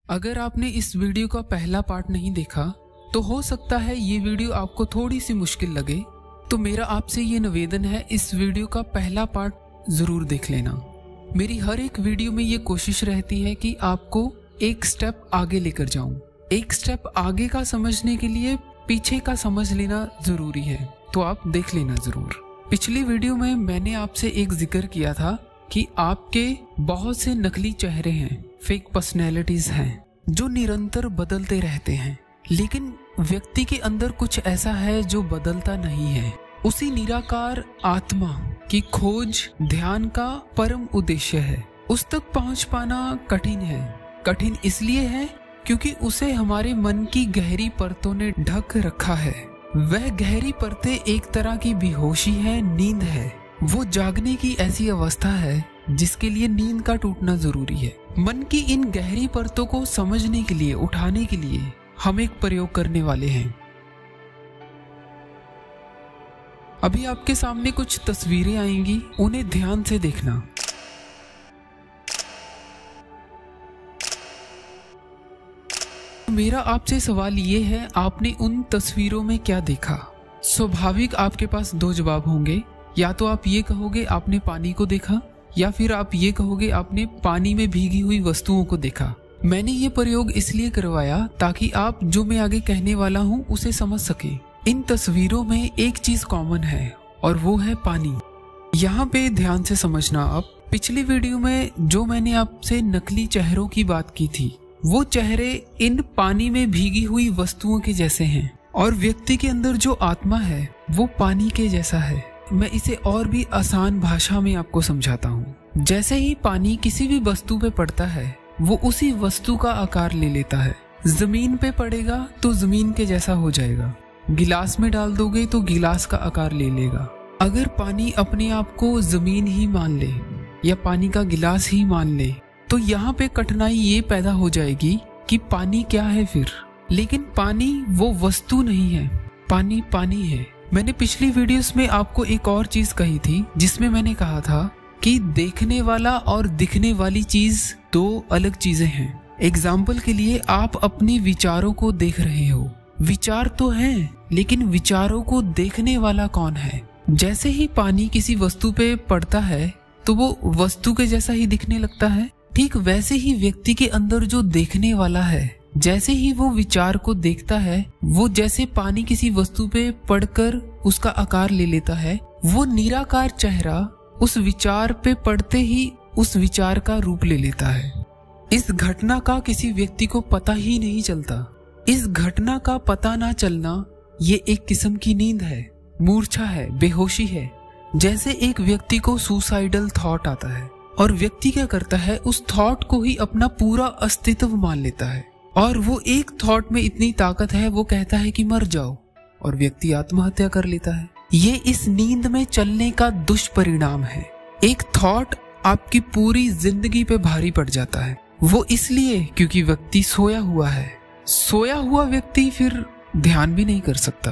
अगर आपने इस वीडियो का पहला पार्ट नहीं देखा तो हो सकता है ये वीडियो आपको थोड़ी सी मुश्किल लगे, तो मेरा आपसे ये निवेदन है, इस वीडियो का पहला पार्ट जरूर देख लेना। मेरी हर एक वीडियो में ये कोशिश रहती है कि आपको एक स्टेप आगे लेकर जाऊं। एक स्टेप आगे का समझने के लिए पीछे का समझ लेना जरूरी है, तो आप देख लेना जरूर। पिछली वीडियो में मैंने आपसे एक जिक्र किया था कि आपके बहुत से नकली चेहरे हैं, फेक पर्सनैलिटीज हैं जो निरंतर बदलते रहते हैं, लेकिन व्यक्ति के अंदर कुछ ऐसा है जो बदलता नहीं है। उसी निराकार आत्मा की खोज ध्यान का परम उद्देश्य है। उस तक पहुंच पाना कठिन है। कठिन इसलिए है क्योंकि उसे हमारे मन की गहरी परतों ने ढक रखा है। वह गहरी परतें एक तरह की बेहोशी है, नींद है। वो जागने की ऐसी अवस्था है जिसके लिए नींद का टूटना जरूरी है। मन की इन गहरी परतों को समझने के लिए, उठाने के लिए हम एक प्रयोग करने वाले हैं। अभी आपके सामने कुछ तस्वीरें आएंगी, उन्हें ध्यान से देखना। मेरा आपसे सवाल ये है, आपने उन तस्वीरों में क्या देखा? स्वाभाविक आपके पास दो जवाब होंगे। या तो आप ये कहोगे आपने पानी को देखा, या फिर आप ये कहोगे आपने पानी में भीगी हुई वस्तुओं को देखा। मैंने ये प्रयोग इसलिए करवाया ताकि आप जो मैं आगे कहने वाला हूँ उसे समझ सके। इन तस्वीरों में एक चीज कॉमन है और वो है पानी। यहाँ पे ध्यान से समझना। आप पिछली वीडियो में जो मैंने आपसे नकली चेहरों की बात की थी, वो चेहरे इन पानी में भीगी हुई वस्तुओं के जैसे हैं, और व्यक्ति के अंदर जो आत्मा है वो पानी के जैसा है। मैं इसे और भी आसान भाषा में आपको समझाता हूँ। जैसे ही पानी किसी भी वस्तु पे पड़ता है, वो उसी वस्तु का आकार ले लेता है। जमीन पे पड़ेगा तो जमीन के जैसा हो जाएगा। गिलास में डाल दोगे तो गिलास का आकार ले लेगा। अगर पानी अपने आप को जमीन ही मान ले या पानी का गिलास ही मान ले, तो यहाँ पे कठिनाई ये पैदा हो जाएगी कि पानी क्या है फिर। लेकिन पानी वो वस्तु नहीं है, पानी पानी है। मैंने पिछली वीडियोस में आपको एक और चीज कही थी, जिसमें मैंने कहा था कि देखने वाला और दिखने वाली चीज दो अलग चीजें हैं। एग्जाम्पल के लिए, आप अपने विचारों को देख रहे हो। विचार तो हैं, लेकिन विचारों को देखने वाला कौन है? जैसे ही पानी किसी वस्तु पे पड़ता है तो वो वस्तु के जैसा ही दिखने लगता है। ठीक वैसे ही व्यक्ति के अंदर जो देखने वाला है, जैसे ही वो विचार को देखता है, वो जैसे पानी किसी वस्तु पे पड़कर उसका आकार ले लेता है, वो निराकार चेहरा उस विचार पे पड़ते ही उस विचार का रूप ले लेता है। इस घटना का किसी व्यक्ति को पता ही नहीं चलता। इस घटना का पता ना चलना ये एक किस्म की नींद है, मूर्छा है, बेहोशी है। जैसे एक व्यक्ति को सुसाइडल थॉट आता है और व्यक्ति क्या करता है, उस थॉट को ही अपना पूरा अस्तित्व मान लेता है, और वो एक थॉट में इतनी ताकत है, वो कहता है कि मर जाओ, और व्यक्ति आत्महत्या कर लेता है। ये इस नींद में चलने का दुष्परिणाम है। एक थॉट आपकी पूरी जिंदगी पे भारी पड़ जाता है। वो इसलिए क्योंकि व्यक्ति सोया हुआ है। सोया हुआ व्यक्ति फिर ध्यान भी नहीं कर सकता।